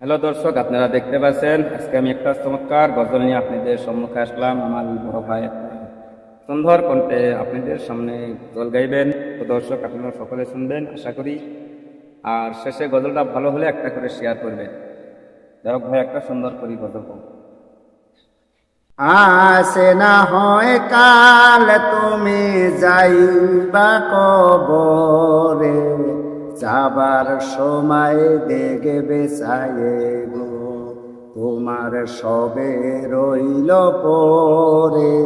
Hello দর্শক, আপনারা দেখতে পাচ্ছেন আজকে আমি একটা চমৎকার গজল নিয়ে আপনাদের সম্মুখে আসলাম। আমার বড় ভাই সুন্দর কণ্ঠে আপনাদের সামনে গজল গাইবেন। তো দর্শক, আপনারা সকলে শুনবেন আশা করি। আর শেষে গজলটা ভালো হলে একটা করে শেয়ার করবেন। যাই হোক ভাই, একটা সুন্দর করে গজল গাও। আসে না হয় কাল তুমি যাইবা কবরে, যাবার সময় দেখবে চায়ে গো তোমার সবে রইল পরে,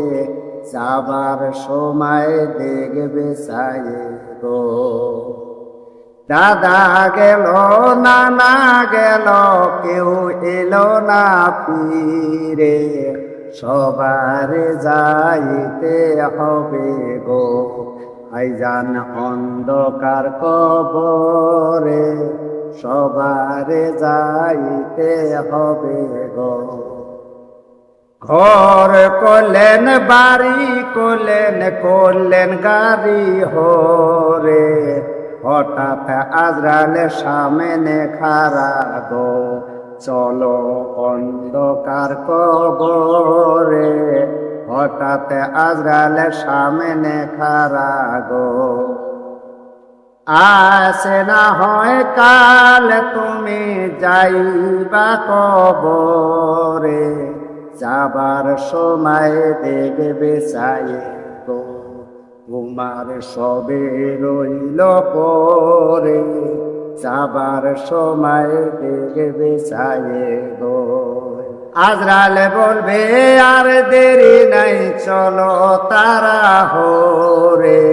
যাবার সময় দেখবে চায়ে গো। দাদা গেল, নানা গেল, কেউ এলো না ফিরে, সবার যাইতে হবে গো ভাইজান অন্ধকার কবরে, সবার যাইতে হবে গো। ঘর করলেন, বাড়ি করলেন, করলেন গাড়ি হরে, হঠাৎ আজরালের সামনে খাড়া গো, চলো অন্ধকার কবরে, হঠাৎ আজরালের সামনে খাড়া গো। আসে না হয় কাল তুমি যাইবা কবরে, যাবার সময় দেখবে চায়ে গো তোমার সবে রইল পরে, যাবার সময় দেখবে চায়ে গো। আজরালে বলবে আর দেরি নাই, চলো তারা হরে,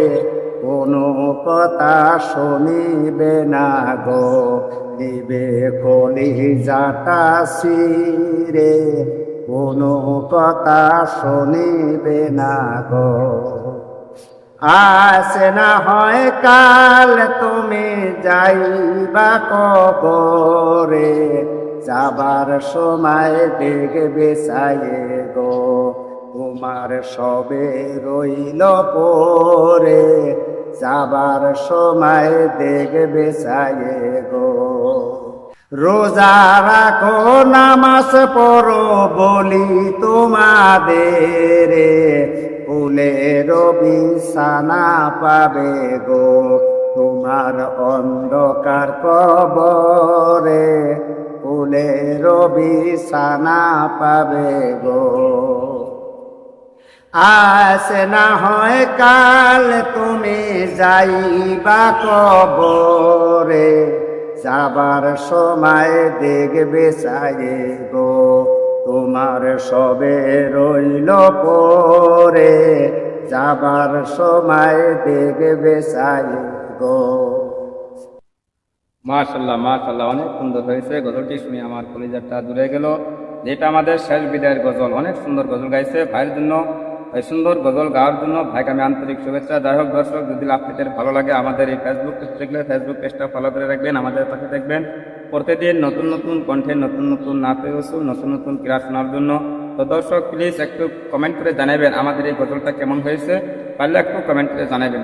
কোনো কথা শুনিবে না গো, দিবে কলিজাটা ছিঁড়ে, কোনো কথা শুনিবে না গো। আসে না হয় কাল তুমি যাইবা কবরে, যাবার সময় দেখবে চায়ে গো তোমার সবে রইল পরে, যাবার সময় দেখবে চায়ে গো। রোজা রাখো, নামাজ পড়ো, বলি তোমাদের, ফুলের বিছানা পাবে গো তোমার অন্ধকার কবরে, ফুলের বিছানা পাবে গো। আসে না হয় কাল তুমি যাইবা কবরে, যাবার সময় দেখবে চায়ে গো তোমার সবে রইল পরে, যাবার সময় দেখবে চায়ে গো। মাশাল্লাহ মাশাল্লাহ, অনেক সুন্দর হয়েছে। গজলটি শুনে আমার কলিজাটা জুড়ে গেল। যেটা আমাদের শেষ বিদায়ের গজল, অনেক সুন্দর গজল গাইছে। ভাইয়ের জন্য, এই সুন্দর গজল গাওয়ার জন্য ভাইকে আমি আন্তরিক শুভেচ্ছা। যাই হোক দর্শক, যদি আপনাদের ভালো লাগে আমাদের এই ফেসবুক পেজ দেখলে ফেসবুক পেজটা ফলো করে রাখবেন, আমাদের পাশে দেখবেন। প্রতিদিন নতুন নতুন কণ্ঠে, নতুন নতুন নাতে রসুল, নতুন নতুন ক্রীড়া শোনার জন্য। তো দর্শক, প্লিজ একটু কমেন্ট করে জানাবেন আমাদের এই গজলটা কেমন হয়েছে, পারলে একটু কমেন্ট করে জানাবেন।